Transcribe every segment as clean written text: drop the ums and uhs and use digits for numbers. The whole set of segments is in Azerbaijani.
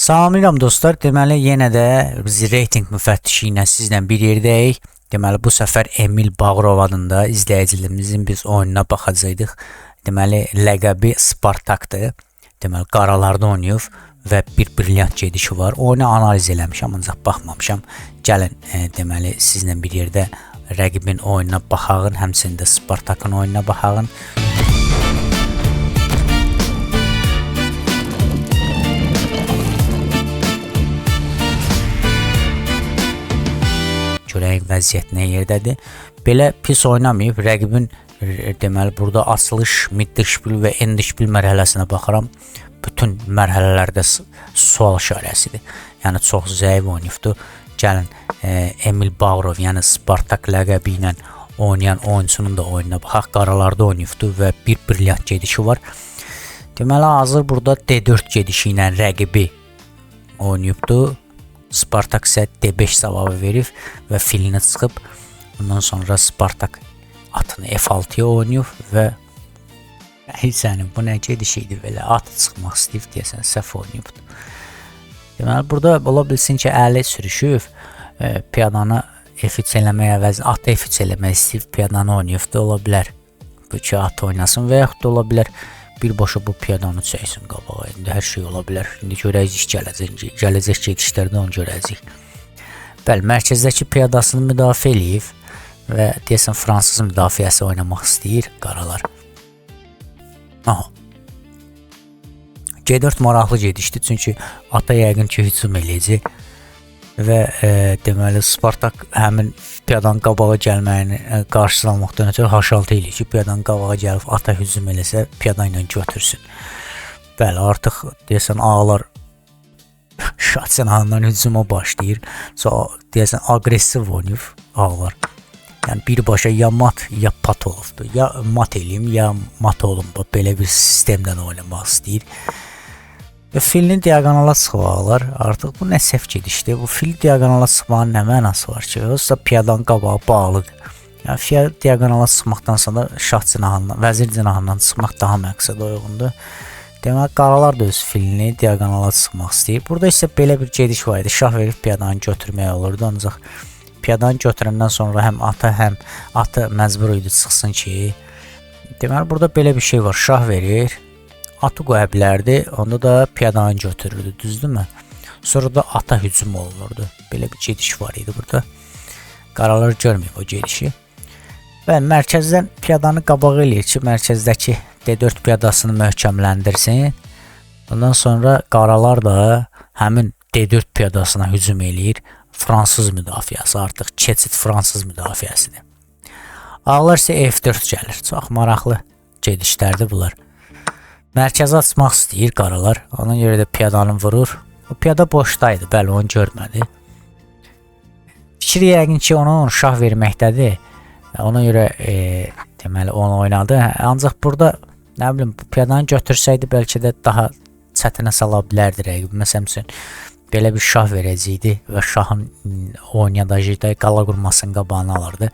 Salamlayıram dostlar. Deməli yenə də biz reyting müfəttişi ilə sizlə bir yerdəyik. Deməli bu səfər Emil Bağırov adında izləyicilərimizin biz oyununa baxacaqdıq. Deməli ləqəbi Spartakdır. Deməli qaralarda oynayıb və bir brilliant gedişi var. Oyunu analiz eləmişəm, ancaq baxmamışam. Gəlin deməli sizlə bir yerdə rəqibin oyununa baxağın, həmçinin də Spartakın oyununa baxağın. Görəyin vəziyyət nə yerdədir. Belə pis oynamayıb, rəqibin deməli burada açılış, mid-dişbil və end-dişbil mərhələsinə baxıram. Bütün mərhələlərdə sual işarəsidir. Yəni çox zəif oynayıbdır. Gəlin Emil Bağırov, yəni Spartak ləqəbi ilə oynayan oyunçunun da oyununa baxaq. Qaralarda oynayıbdır və bir brilliant gedişi var. Deməli hazır burada D4 gedişi ilə rəqibi oynayıbdır. Spartak isə D5 cavabı verib və filinə çıxıb. Ondan sonra Spartak atını F6-ya oynayıb və sənin bu nə gediş idi belə, atı çıxmaq istəyib deyəsən, səhv oynayıbdı. Deməli burada ola bilsin ki, əli sürüşüb, piyadanı F3 eləmək əvəzinə atı F3 eləmək istəyib, piyadanı oynayıbdı, ola bilər bu ki atı oynasın və yaxud da ola bilər birbaşa bu piyadanı çəksin qabağa. İndi hər şey ola bilər. İndi görəcəyik gələcək gedişlərdə onu görəcəyik. Bəli, mərkəzdəki piyadasını müdafiə eləyib və deyəsən fransız müdafiəsi oynamaq istəyir qaralar. Aha. G4 maraqlı gedişdir, çünki ata yəqin ki hücum eləyəcək və deməli Spartak həmin piyadanın qabağa gəlməyini qarşısına almaqdan ötürü H6 eləyir ki, piyadanın qabağa gəlib ata hücum eləsə piyada ilə götürsün. Bəli, artıq deyəsən ağalar şah cənahından hücuma başlayır. Sonra deyəsən aqressiv oynayıb ağalar. Yəni birbaşa ya mat ya pat olubdur. Ya mat eləyim ya mat olum. Belə bir sistemdən oynamaq istəyir. Və filini diaqonala çıxmalar, artıq bu nə səhv gedişdir. Bu fil diaqonala çıxmanın nə mənası var ki? Yoxsa piyadanın qabağı bağlıdır. Yəni fil diaqonala çıxmaqdan sonra şah cinahından, vəzir cinahından çıxmaq daha məqsəd uyğundur. Demək, qaralar da öz filini diaqonala çıxmaq istəyir. Burada isə belə bir gediş var idi. Şah verib piyadanı götürmək olurdu, ancaq piyadanı götürəndən sonra həm atı məcbur idi çıxsın ki, deməli burada belə bir şey var. Şah verir. Atı qoya bilərdi, onda da piyadanı götürürdü, düzdürmü? Sonra da ata hücum olunurdu. Belə bir gediş var idi burada. Qaralar görməyib o gedişi. Və mərkəzdən piyadanı qabağa eləyir ki, mərkəzdəki D4 piyadasını möhkəmləndirsin. Ondan sonra qaralar da həmin D4 piyadasına hücum eləyir. Fransız müdafiəsi, artıq keçid fransız müdafiəsidir. Ağlar isə F4 gəlir. Çox maraqlı gedişlərdir bunlar. Mərkəzi açmaq istəyir qaralar. Ona görə də piyadanı vurur. O piyada boşdaydı, bəli, onu görmədi. Fikri yəqin ki, onu şah verməkdədir. Ona görə deməli onu oynadı. Ancaq burada nə bilim piyadanı götürsəydi bəlkə də daha çətinə sala bilərdi rəqib. Məsələn üçün belə bir şah verəcəkdi və şahın oynayacaqda qala qurmasının qabağını alırdı.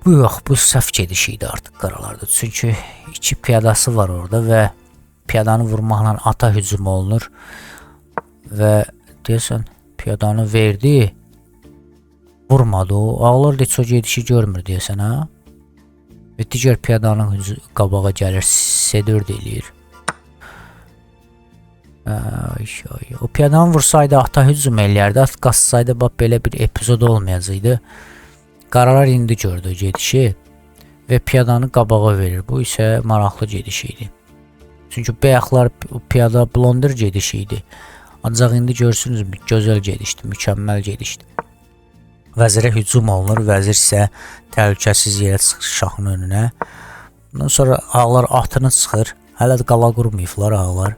Bu yox, bu səhv gedişi idi artıq qaralarda. Çünki iki piyadası var orada və piyadanı vurmaqla ata hücum olunur və deyəsən piyadanı verdi, vurmadı o. Ağlar da heç o gedişi görmür deyəsən, ha? Və digər piyadanın qabağa gəlir, C4 eləyir. O piyadanı vursaydı ata hücum eləyərdi, at qaçsaydı belə bir epizod olmayacaqdı. Qaralar indi gördü o gedişi və piyadanı qabağa verir. Bu isə maraqlı gediş idi. Çünki bayaqlar piyada blonder gedişi idi. Ancaq indi görürsünüzmü, gözəl gedişdir, mükəmməl gedişdir. Vəzirə hücum olunur, vəzir isə təhlükəsiz yerə çıxır şahın önünə. Ondan sonra ağlar atını çıxır, hələ də qala qurmayıblar ağlar.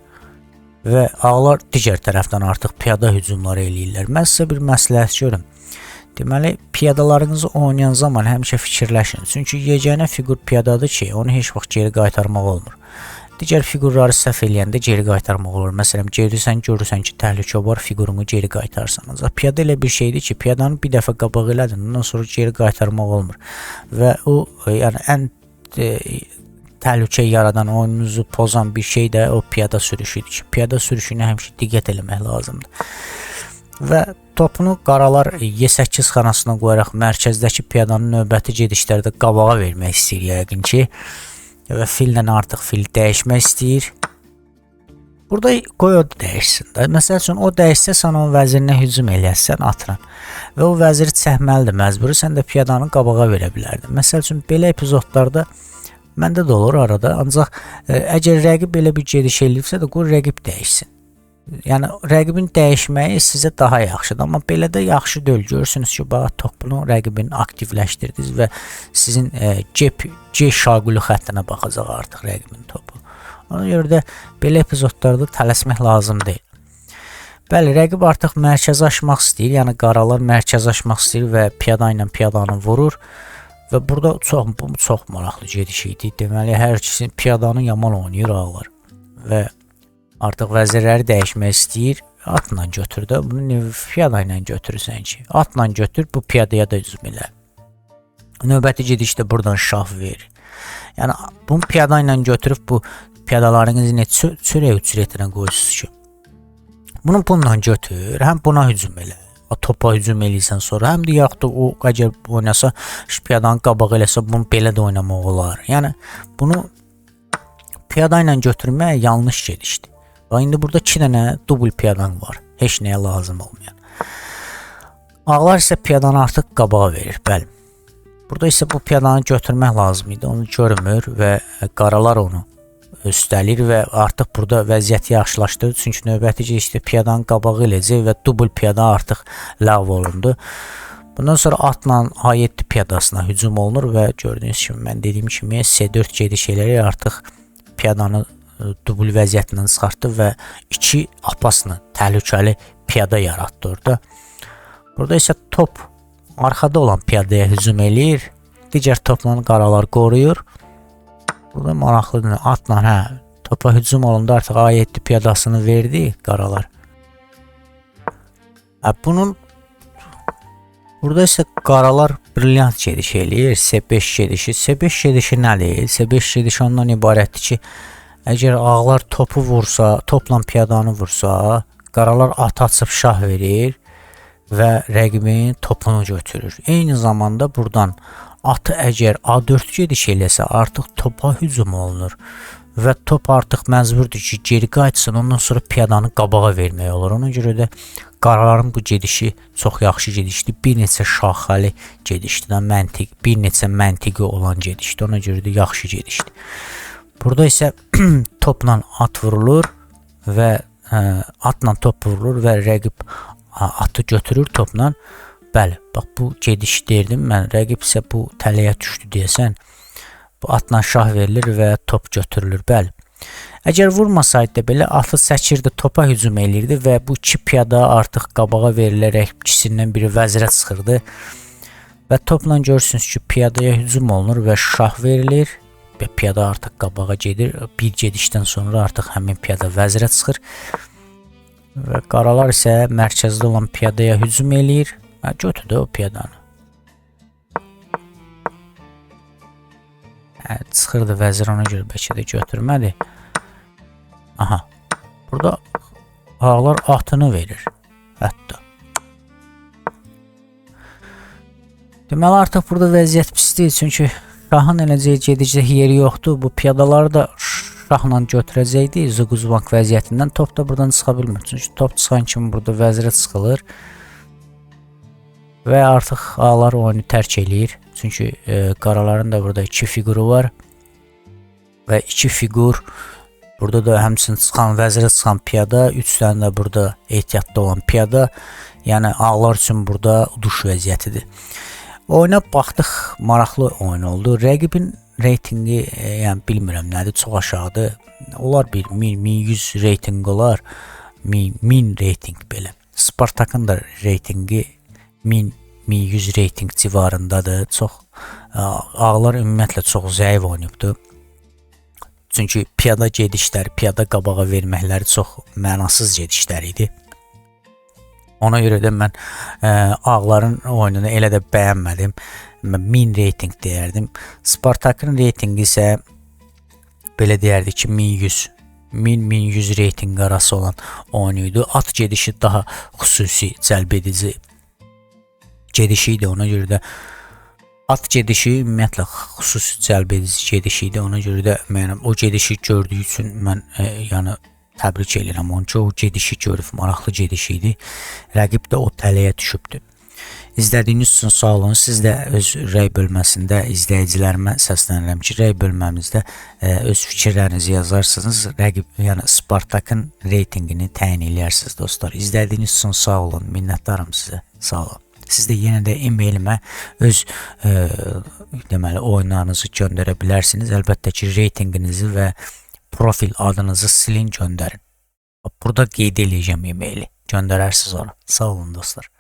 Və ağlar digər tərəfdən artıq piyada hücumları eləyirlər. Mən sizə bir məsləhət görüm. Deməli, piyadalarınızı oynayan zaman həmişə fikirləşin. Çünki yeganə fiqur piyadadır ki, onu heç vaxt geri qaytarmaq olmur. Digər fiqurları səhv eləyəndə geri qaytarmaq olur. Məsələn, görürsən ki, təhlükə var, fiqurunu geri qaytarsan. Ancaq piyada elə bir şeydir ki, piyadanı bir dəfə qabaq elədin, ondan sonra geri qaytarmaq olmur. Və o, yəni ən təhlükə yaradan, oyununuzu pozan bir şey də o piyada sürüşüdür ki, piyada sürüşünə həmişə diqqət eləmək lazımdır. Və topunu qaralar Y8 xanasına qoyaraq mərkəzdəki piyadanın növbəti gedişlərdə qabağa vermək istəyir yəqin ki, və fillə artıq fil dəyişmək istəyir. Burada qoy o dəyişsin də. Məsəl üçün o dəyişsə sən o vəzirinə hücum eləyəsən atıran və o vəziri çəkməlidir məcburi, sən də piyadanı qabağa verə bilərdin. Məsəl üçün belə epizodlarda məndə də olur arada, ancaq əgər rəqib belə bir gediş eləyibsə də qoy rəqib dəyişsin. Yəni rəqibin dəyişməyi sizə daha yaxşıdır, amma belə də yaxşı deyil. Görürsünüz ki, bax topunu rəqibin aktivləşdirdiniz və sizin C şaquli xəttinə baxacaq artıq rəqibin topu. Ona görə də belə epizodlarda tələsmək lazım deyil. Bəli, rəqib artıq mərkəzə aşmaq istəyir, yəni qaralar mərkəzə aşmaq istəyir və piyada ilə piyadanı vurur. Və burada çox maraqlı gediş idi. Deməli, hər ikisi piyadanı yaman oynayır ağlar və artıq vəzirləri dəyişmək istəyir. Atla götür də, bunu piyada ilə götürürsən ki. Atla götür, bu piyadaya da hücum elə. Növbəti gedişdə buradan şah verir. Yəni, bunu piyada ilə götürüb bu piyadalarınızı çörək ücretinə qoyursunuz ki. Bunu bununla götür, həm buna hücum elə. Topa hücum eləyirsən sonra, həm də yaxud da o əgər oynasa, piyadanı qabağa eləsə, bunu belə də oynamaq olar. Yəni, bunu piyada ilə götürmək yanlış gedişdir. Və indi burada 2 dənə dubl piyadan var, heç nəyə lazım olmayan. Ağlar isə piyadanı artıq qabağa verir, bəli. Burada isə bu piyadanı götürmək lazım idi, onu görmür və qaralar onu üstəlir və artıq burada vəziyyəti yaxşılaşdırır. Çünki növbəti gedişdə piyadanı qabağa eləcək və dubl piyada artıq ləğv olundu. Bundan sonra atla A7 piyadasına hücum olunur və gördüyünüz kimi, mən dediyim kimi C4 gediş elərək artıq piyadanı dubl vəziyyətindən çıxartdı və 2 apasını təhlükəli piyada yaratdı orada. Burada isə top arxada olan piyadaya hücum eləyir. Digər topla qaralar qoruyur. Burada maraqlıdır. Atla topa hücum olundu, artıq A7 piyadasını verdi qaralar. Burada isə qaralar brilyant gediş eləyir. C5 gedişi. C5 gedişi nədir? C5 gedişi ondan ibarətdir ki, əgər ağlar topu vursa, topla piyadanı vursa, qaralar at açıb şah verir və rəqibin topunu götürür. Eyni zamanda buradan atı əgər A4 gediş eləsə, artıq topa hücum olunur və top artıq məcburdur ki, geri qayıtsın, ondan sonra piyadanı qabağa vermək olur. Ona görə də qaraların bu gedişi çox yaxşı gedişdir. Bir neçə şaxəli gedişdir, bir neçə məntiqi olan gedişdir. Ona görə də yaxşı gedişdir. Burada isə topla at vurulur və atla top vurulur və rəqib atı götürür topla. Bəli, bax bu gediş deyirdim mən, rəqib isə bu tələyə düşdü deyəsən, bu atla şah verilir və top götürülür, bəli. Əgər vurmasaydı da belə atı çəkirdi, topa hücum eləyirdi və bu 2 piyada artıq qabağa verilərək ikisindən biri vəzirə çıxırdı və topla görürsünüz ki, piyadaya hücum olunur və şah verilir və piyada artıq qabağa gedir. Bir gedişdən sonra artıq həmin piyada vəzirə çıxır və qaralar isə mərkəzdə olan piyadaya hücum eləyir. Götürdü o piyadanı. Çıxırdı vəzir, ona görə bəlkə də götürmədi. Aha. Burada ağlar atını verir. Hətta. Deməli artıq burada vəziyyət pisdir. Çünki şahın eləcək gedəcək yeri yoxdur. Bu piyadaları da şahla götürəcəkdi. Zıquzbank vəziyyətindən. Top da buradan çıxa bilmir. Çünki top çıxan kimi burada vəzirə çıxılır. Və artıq ağlar oyunu tərk eləyir. Çünki qaraların da burada 2 fiquru var. Və 2 fiqur. Burada da həmçinin çıxan, vəzirə çıxan piyada. 3 dənə də burada ehtiyatda olan piyada. Yəni ağlar üçün burada uduş vəziyyətidir. Oyuna baxdıq, maraqlı oyun oldu. Rəqibin reytingi, yəni bilmirəm nədir, çox aşağıdır. Onlar bir 1000-1100 reyting olar. 1000 reyting belə. Spartakın da reytingi 1000-1100 reyting civarındadır. Çox ağlar ümumiyyətlə çox zəif oynayıbdı. Çünki piyada gedişləri, piyada qabağa verməkləri çox mənasız gedişlər idi. Ona görə də mən ağların oyununu elə də bəyənmədim. 1000 reyting deyərdim. Spartakın reytingi isə belə deyərdik ki, 1100 reytinq arası olan oyun idi. At gedişi daha xüsusi cəlb edici gedişi idi. Ona görə də at gedişi ümumiyyətlə xüsusi cəlb edici gedişi idi. Ona görə də mənim o gedişi gördüyü üçün mən yəni təbrik edirəm onu ki, o gedişi görüb maraqlı gedişi idi. Rəqib də o tələyə düşübdü. İzlədiyiniz üçün sağ olun. Siz də öz rəy bölməsində izləyicilərimə səslənirəm ki, rəy bölməmizdə öz fikirlərinizi yazarsınız. Rəqib, yəni Spartakın reytinqini təyin edərsiniz dostlar. İzlədiyiniz üçün sağ olun. Minnətdaram sizə. Sağ olun. Siz də yenə də e-mailimə öz deməli oyunlarınızı göndərə bilərsiniz. Əlbəttə ki, reytinqinizi və profil adınızı silin, göndərin. Burada qeyd edəcəm e-maili. Göndərərsiniz ona. Sağ olun dostlar.